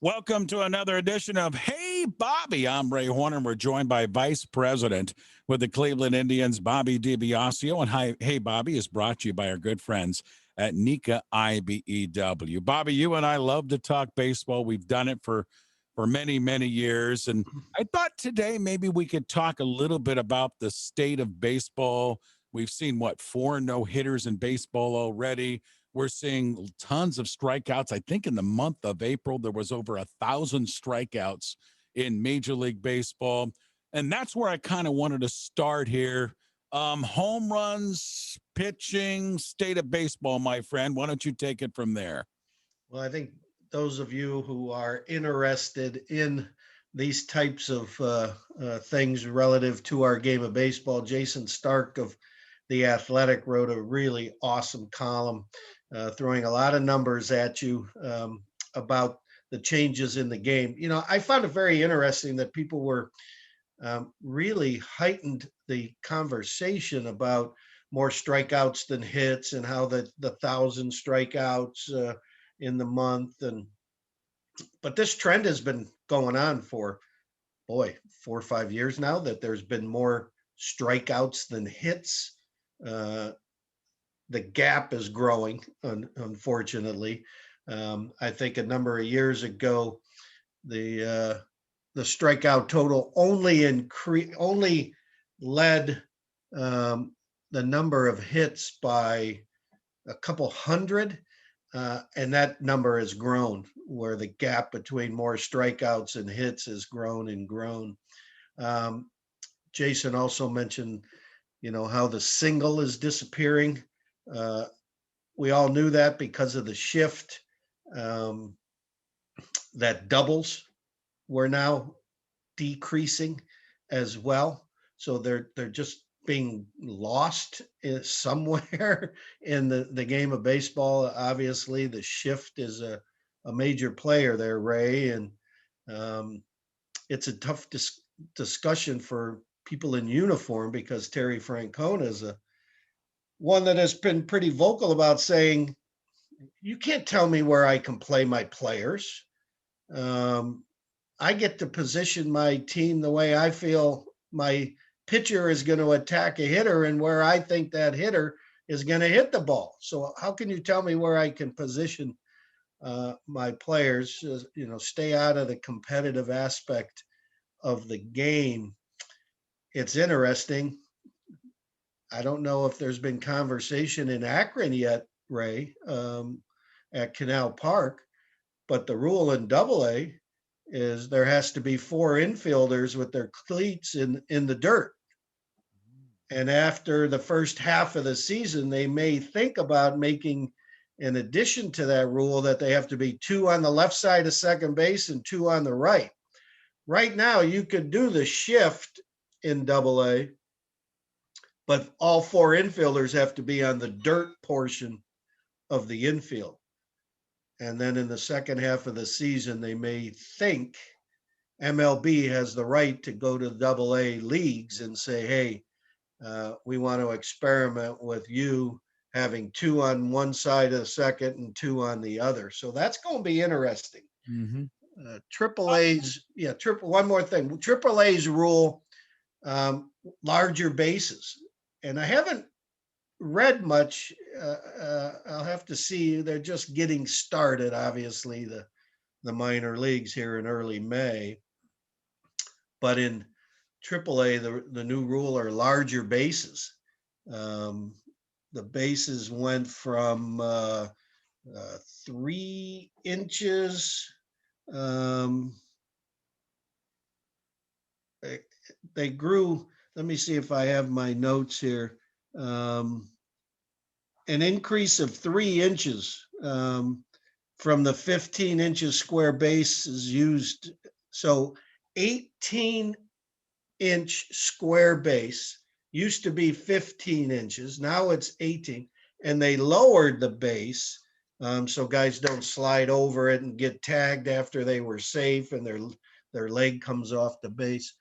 Welcome to another edition of Hey Bobby. I'm Ray Horner. We're joined by Vice President with the Cleveland Indians, Bobby DiBiasio. And Hey Bobby is brought to you by our good friends at NECA-IBEW. Bobby, you and I love to talk baseball. We've done it for many, many years. And I thought today maybe we could talk a little bit about the state of baseball. We've seen, four no-hitters in baseball already. We're seeing tons of strikeouts. I think in the month of April, there was over 1,000 strikeouts in Major League Baseball. And that's where I kind of wanted to start here. Home runs, pitching, state of baseball, my friend. Why don't you take it from there? Well, I think those of you who are interested in these types of things relative to our game of baseball, Jason Stark of The Athletic wrote a really awesome column throwing a lot of numbers at you about the changes in the game. You know, I found it very interesting that people were really heightened the conversation about more strikeouts than hits and how the 1,000 strikeouts in the month. But this trend has been going on for 4 or 5 years now, that there's been more strikeouts than hits. The gap is growing, unfortunately. I think a number of years ago, the strikeout total only led the number of hits by a couple hundred, and that number has grown, where the gap between more strikeouts and hits has grown and grown. Jason also mentioned, how the single is disappearing. We all knew that because of the shift, that doubles were now decreasing as well. So they're just being lost somewhere in the game of baseball. Obviously, the shift is a major player there, Ray, and it's a tough discussion for people in uniform, because Terry Francona is one that has been pretty vocal about saying, you can't tell me where I can play my players. I get to position my team the way I feel my pitcher is going to attack a hitter and where I think that hitter is going to hit the ball. So how can you tell me where I can position my players? Stay out of the competitive aspect of the game. It's interesting. I don't know if there's been conversation in Akron yet, Ray, at Canal Park, but the rule in AA is there has to be 4 infielders with their cleats in the dirt. And after the first half of the season, they may think about making an addition to that rule, that they have to be 2 on the left side of second base and 2 on the right. Right now, you could do the shift in AA, but all 4 infielders have to be on the dirt portion of the infield. And then in the second half of the season, they may think MLB has the right to go to AA leagues and say, hey, we want to experiment with you having 2 on one side of the second and 2 on the other. So that's going to be interesting. Mm-hmm. One more thing. AAA's rule, larger bases. And I haven't read much. I'll have to see. They're just getting started, obviously, the minor leagues here in early May. But in AAA, the new rule are larger bases. The bases went from 3 inches. They grew. Let me see if I have my notes here. An increase of 3 inches from the 15 inches square base is used. So 18-inch square base used to be 15 inches. Now it's 18, and they lowered the base so guys don't slide over it and get tagged after they were safe and their leg comes off the base.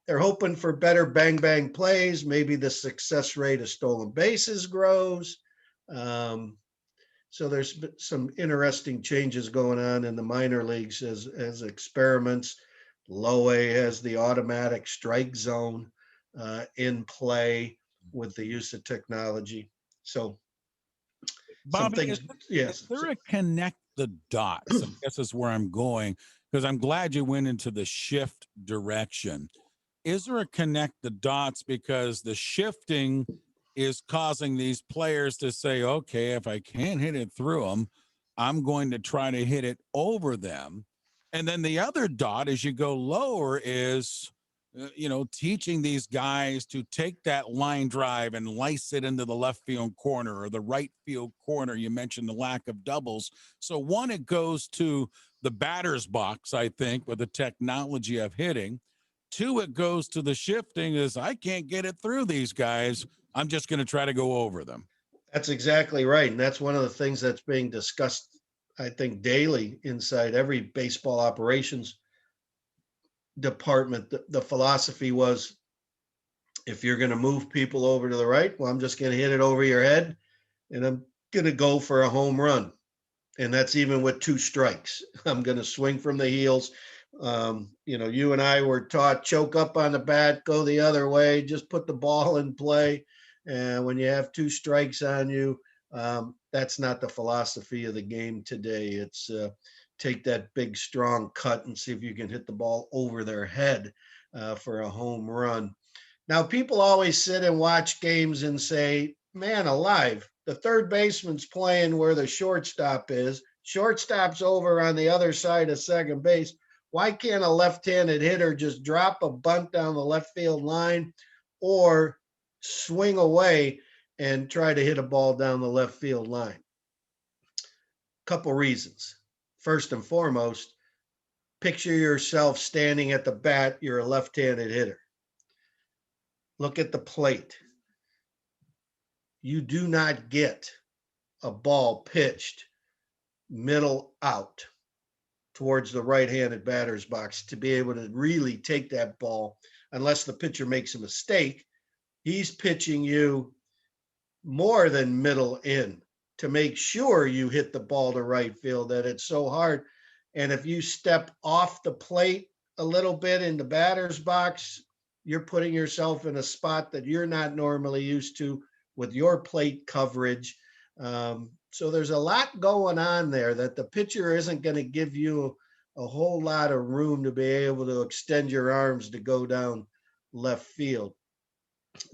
They're hoping for better bang plays. Maybe the success rate of stolen bases grows. So there's been some interesting changes going on in the minor leagues as experiments. Low A has the automatic strike zone in play with the use of technology. So some Bobby, things, is yes. there a connect the dots? I guess is where I'm going, because I'm glad you went into the shift direction. Is there a connect the dots, because the shifting is causing these players to say, okay, if I can't hit it through them, I'm going to try to hit it over them. And then the other dot as you go lower is, teaching these guys to take that line drive and lice it into the left field corner or the right field corner. You mentioned the lack of doubles. So, one, it goes to the batter's box, I think, with the technology of hitting. Two, it goes to the shifting, is I can't get it through these guys. I'm just going to try to go over them. That's exactly right. And that's one of the things that's being discussed, I think, daily inside every baseball operations department. The philosophy was, if you're going to move people over to the right, well, I'm just going to hit it over your head and I'm going to go for a home run. And that's even with 2 strikes. I'm going to swing from the heels. You and I were taught, choke up on the bat, go the other way, just put the ball in play. And when you have 2 strikes on you, that's not the philosophy of the game today. It's take that big, strong cut and see if you can hit the ball over their head for a home run. Now, people always sit and watch games and say, man alive, the third baseman's playing where the shortstop is. Shortstop's over on the other side of second base. Why can't a left-handed hitter just drop a bunt down the left field line or swing away and try to hit a ball down the left field line? Couple reasons. First and foremost, picture yourself standing at the bat. You're a left-handed hitter. Look at the plate. You do not get a ball pitched middle out towards the right-handed batter's box to be able to really take that ball unless the pitcher makes a mistake. He's pitching you more than middle in to make sure you hit the ball to right field, that it's so hard. And if you step off the plate a little bit in the batter's box, you're putting yourself in a spot that you're not normally used to with your plate coverage. So there's a lot going on there that the pitcher isn't going to give you a whole lot of room to be able to extend your arms to go down left field.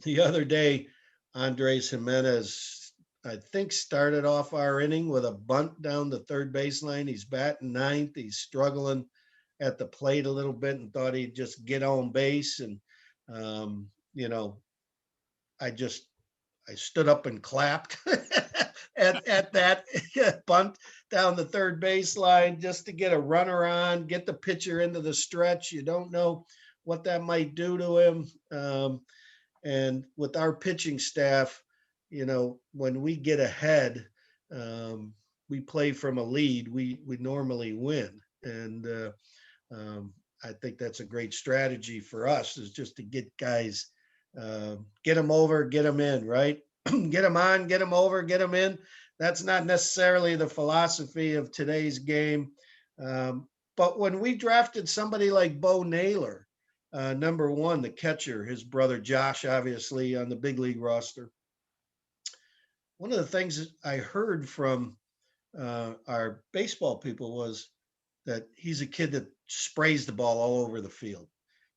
The other day, Andres Jimenez, I think, started off our inning with a bunt down the third baseline. He's batting ninth. He's struggling at the plate a little bit and thought he'd just get on base. And, you know, I stood up and clapped at that bunt down the third baseline just to get a runner on, get the pitcher into the stretch. You don't know what that might do to him. And with our pitching staff, when we get ahead, we play from a lead. We normally win, and I think that's a great strategy for us, is just to get guys, get them over, get them in, right? Get them on, get them over, get them in. That's not necessarily the philosophy of today's game. But when we drafted somebody like Bo Naylor, number 1, the catcher, his brother Josh, obviously on the big league roster, one of the things I heard from our baseball people was that he's a kid that sprays the ball all over the field.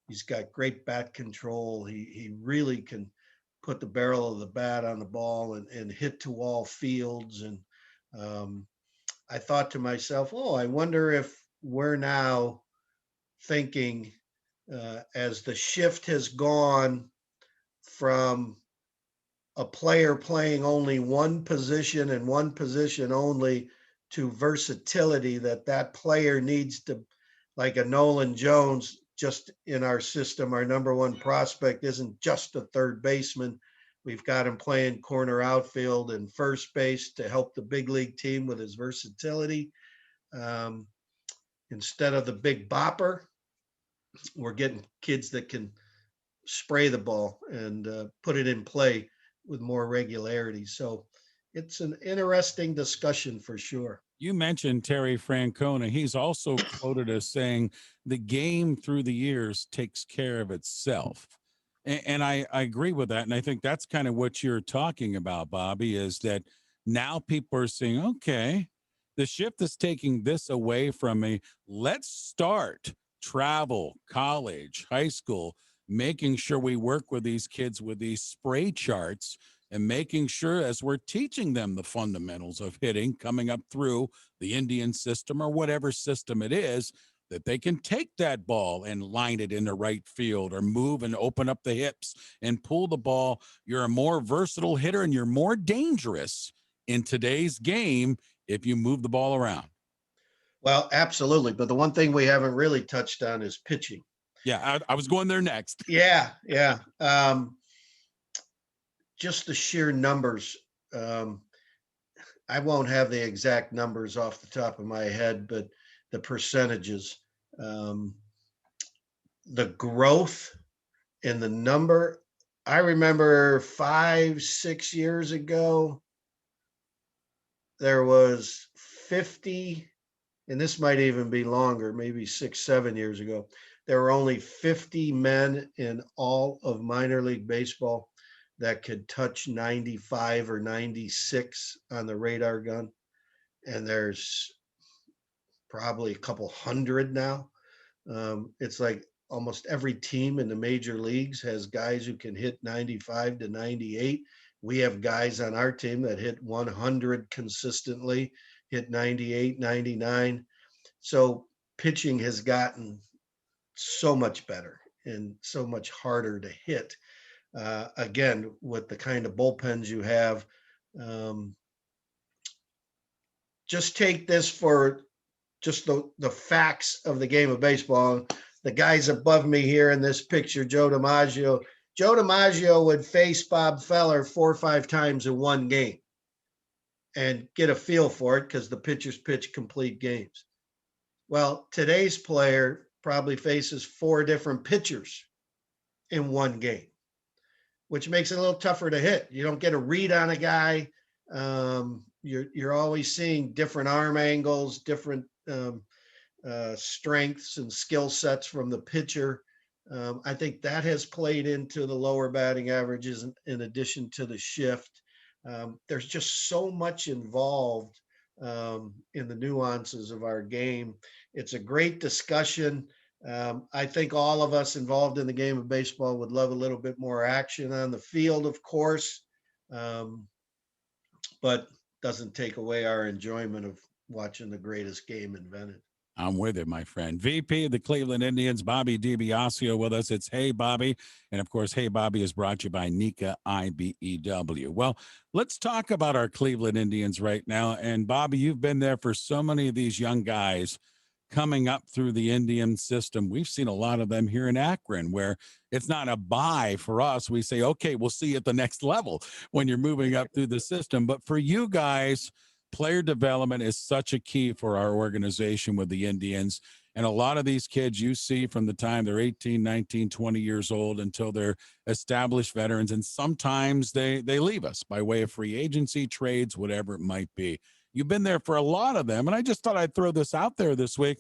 He's got great bat control. He really can put the barrel of the bat on the ball and hit to all fields. And I thought to myself, oh, I wonder if we're now thinking, as the shift has gone from a player playing only one position and one position only to versatility, that player needs to, like a Nolan Jones, just in our system, our number 1 prospect isn't just a third baseman. We've got him playing corner outfield and first base to help the big league team with his versatility. Instead of the big bopper, we're getting kids that can spray the ball and put it in play with more regularity. So it's an interesting discussion for sure. You mentioned Terry Francona. He's also quoted as saying the game through the years takes care of itself. And I agree with that. And I think that's kind of what you're talking about, Bobby, is that now people are saying, okay, the shift is taking this away from me. Let's start travel, college, high school, making sure we work with these kids with these spray charts and making sure as we're teaching them the fundamentals of hitting coming up through the Indian system or whatever system it is, that they can take that ball and line it in the right field or move and open up the hips and pull the ball. You're a more versatile hitter and you're more dangerous in today's game if you move the ball around. Well, absolutely. But the one thing we haven't really touched on is pitching. Yeah, I was going there next. Yeah, yeah. Just the sheer numbers. Um, I won't have the exact numbers off the top of my head, but the percentages, um, the growth in the number. I remember 5, 6 years ago, there was 50, and this might even be longer, maybe 6, 7 years ago. There were only 50 men in all of minor league baseball that could touch 95 or 96 on the radar gun. And there's probably a couple hundred now. It's like almost every team in the major leagues has guys who can hit 95 to 98. We have guys on our team that hit 100 consistently, hit 98, 99. So pitching has gotten so much better and so much harder to hit. Again, with the kind of bullpens you have, um, just take this for just the facts of the game of baseball. The guys above me here in this picture, Joe DiMaggio. Joe DiMaggio would face Bob Feller 4 or 5 times in one game and get a feel for it because the pitchers pitch complete games. Well, today's player probably faces 4 different pitchers in one game, which makes it a little tougher to hit. You don't get a read on a guy. You're always seeing different arm angles, different strengths and skill sets from the pitcher. I think that has played into the lower batting averages in addition to the shift. There's just so much involved in the nuances of our game. It's a great discussion. I think all of us involved in the game of baseball would love a little bit more action on the field, of course, but doesn't take away our enjoyment of watching the greatest game invented. I'm with it, my friend. VP of the Cleveland Indians, Bobby DiBiasio, with us. It's Hey Bobby. And of course, Hey Bobby is brought to you by NECA-IBEW. Well, let's talk about our Cleveland Indians right now. And Bobby, you've been there for so many of these young guys coming up through the Indian system. We've seen a lot of them here in Akron where it's not a buy for us. We say, okay, we'll see you at the next level when you're moving up through the system. But for you guys, player development is such a key for our organization with the Indians. And a lot of these kids you see from the time they're 18, 19, 20 years old until they're established veterans. And sometimes they leave us by way of free agency, trades, whatever it might be. You've been there for a lot of them. And I just thought I'd throw this out there this week.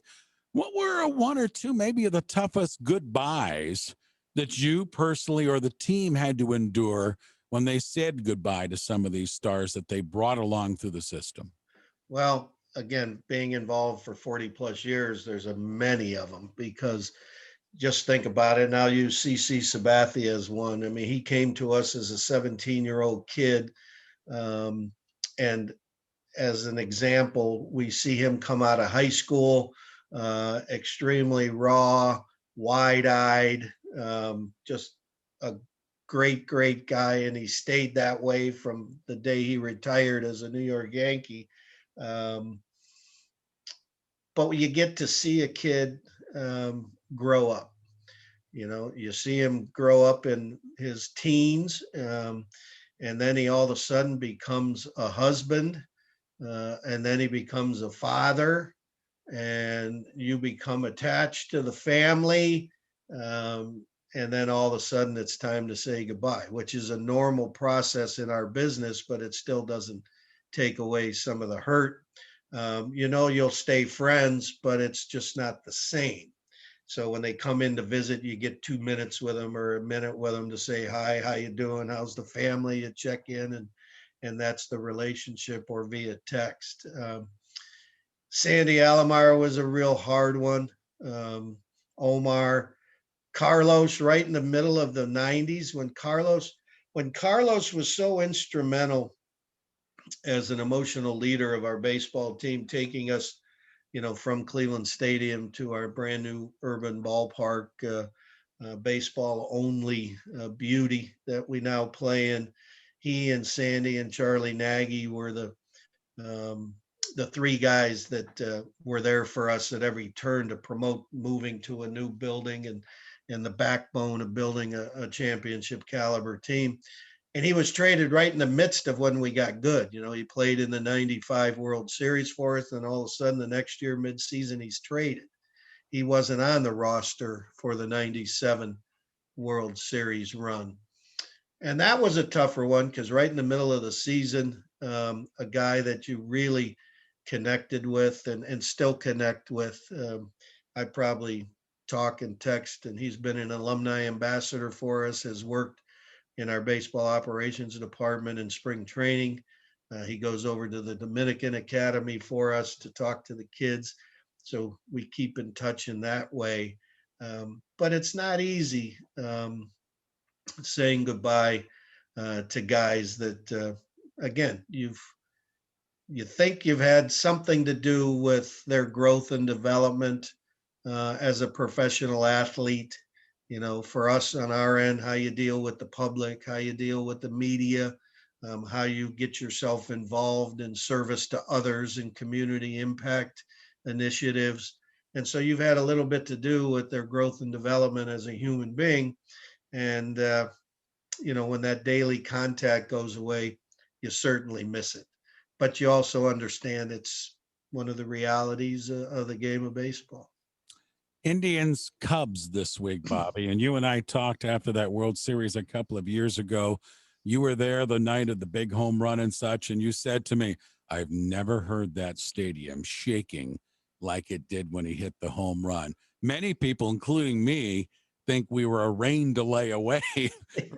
What were 1 or 2 maybe of the toughest goodbyes that you personally or the team had to endure when they said goodbye to some of these stars that they brought along through the system? Well, again, being involved for 40 plus years, there's a many of them because just think about it. Now you CC Sabathia as one. I mean, he came to us as a 17-year-old kid. And as an example, we see him come out of high school, extremely raw, wide-eyed, just a great guy. And he stayed that way from the day he retired as a New York Yankee. But you get to see a kid grow up. You know, you see him grow up in his teens, and then he all of a sudden becomes a husband, and then he becomes a father, and you become attached to the family, and then all of a sudden it's time to say goodbye, which is a normal process in our business, but it still doesn't take away some of the hurt. You'll stay friends, but it's just not the same. So when they come in to visit, you get 2 minutes with them or a minute with them to say hi, how you doing, how's the family, you check in, and that's the relationship, or via text. Sandy Alomar was a real hard one. Omar, Carlos, right in the middle of the 90s, when Carlos was so instrumental as an emotional leader of our baseball team, taking us, from Cleveland Stadium to our brand new urban ballpark, baseball only beauty that we now play in. He and Sandy and Charlie Nagy were um, the three guys that were there for us at every turn to promote moving to a new building, and the backbone of building a championship caliber team. And he was traded right in the midst of when we got good. He played in the 95 World Series for us, and all of a sudden the next year, midseason, he's traded. He wasn't on the roster for the 97 World Series run. And that was a tougher one because right in the middle of the season, a guy that you really connected with and still connect with, I probably talk and text, and he's been an alumni ambassador for us, has worked in our baseball operations department in spring training. He goes over to the Dominican Academy for us to talk to the kids. So we keep in touch in that way. But it's not easy saying goodbye to guys that, again, you think you've had something to do with their growth and development as a professional athlete. For us on our end, how you deal with the public, how you deal with the media, how you get yourself involved in service to others and community impact initiatives. And so you've had a little bit to do with their growth and development as a human being. And, when that daily contact goes away, you certainly miss it. But you also understand it's one of the realities of the game of baseball. Indians Cubs this week, Bobby. And you and I talked after that World Series a couple of years ago. You were there the night of the big home run and such. And you said to me, I've never heard that stadium shaking like it did when he hit the home run. Many people, including me, think we were a rain delay away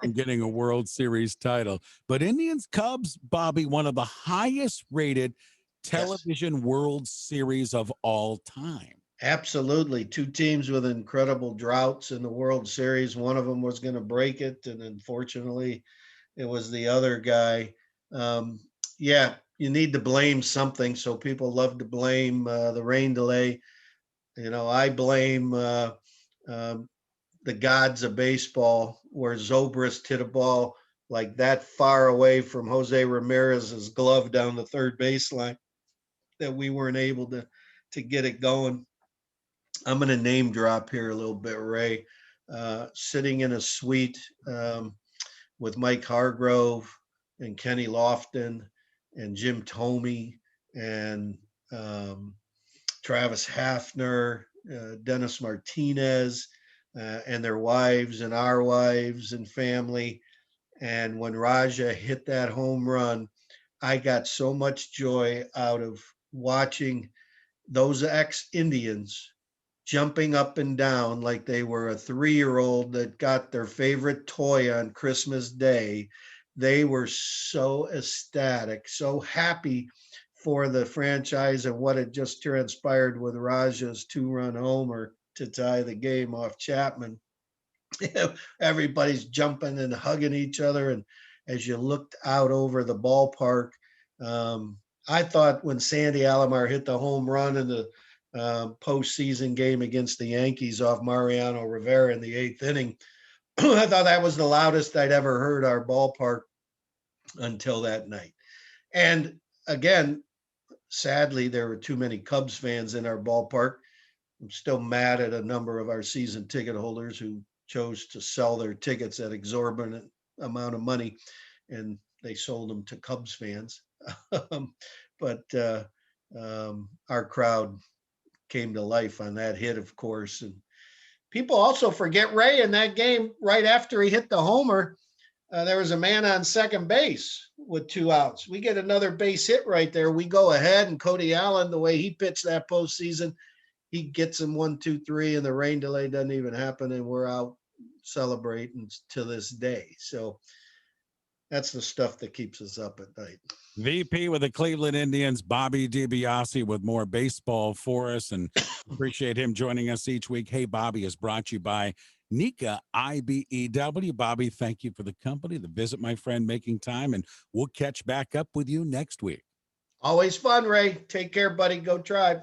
from getting a World Series title. But Indians Cubs, Bobby, one of the highest rated Yes, television World Series of all time. absolutely. Two teams with incredible droughts in the World Series. One of them was going to break it, and unfortunately, it was the other guy. Um, yeah, you need to blame something. So people love to blame the rain delay. I blame um, the gods of baseball, where Zobrist hit a ball like that far away from Jose Ramirez's glove down the third baseline that we weren't able to get it going. I'm going to name drop here a little bit, Ray. Sitting in a suite with Mike Hargrove and Kenny Lofton and Jim Thome and Travis Hafner, Dennis Martinez, and their wives and our wives and family. And when Raja hit that home run, I got so much joy out of watching those ex-Indians jumping up and down like they were a 3-year-old that got their favorite toy on Christmas Day. They were so ecstatic, so happy for the franchise and what had just transpired with Raja's 2-run homer to tie the game off Chapman. Everybody's jumping and hugging each other. And as you looked out over the ballpark, um, I thought when Sandy Alomar hit the home run in the postseason game against the Yankees off Mariano Rivera in the 8th inning, I thought that was the loudest I'd ever heard our ballpark until that night. And again, sadly, there were too many Cubs fans in our ballpark. I'm still mad at a number of our season ticket holders who chose to sell their tickets at exorbitant amount of money, and they sold them to Cubs fans. But our crowd came to life on that hit, of course. And people also forget Ray in that game right after he hit the homer. There was a man on second base with 2 outs. We get another base hit right there. We go ahead, and Cody Allen, the way he pitched that postseason, he gets him 1, 2, 3, and the rain delay doesn't even happen, and we're out celebrating to this day. So that's the stuff that keeps us up at night. VP with the Cleveland Indians, Bobby DiBiasio, with more baseball for us, and appreciate him joining us each week. Hey, Bobby is brought to you by NECA-IBEW. Bobby, thank you for the company, the visit, my friend, making time, and we'll catch back up with you next week. Always fun, Ray. Take care, buddy. Go Tribe.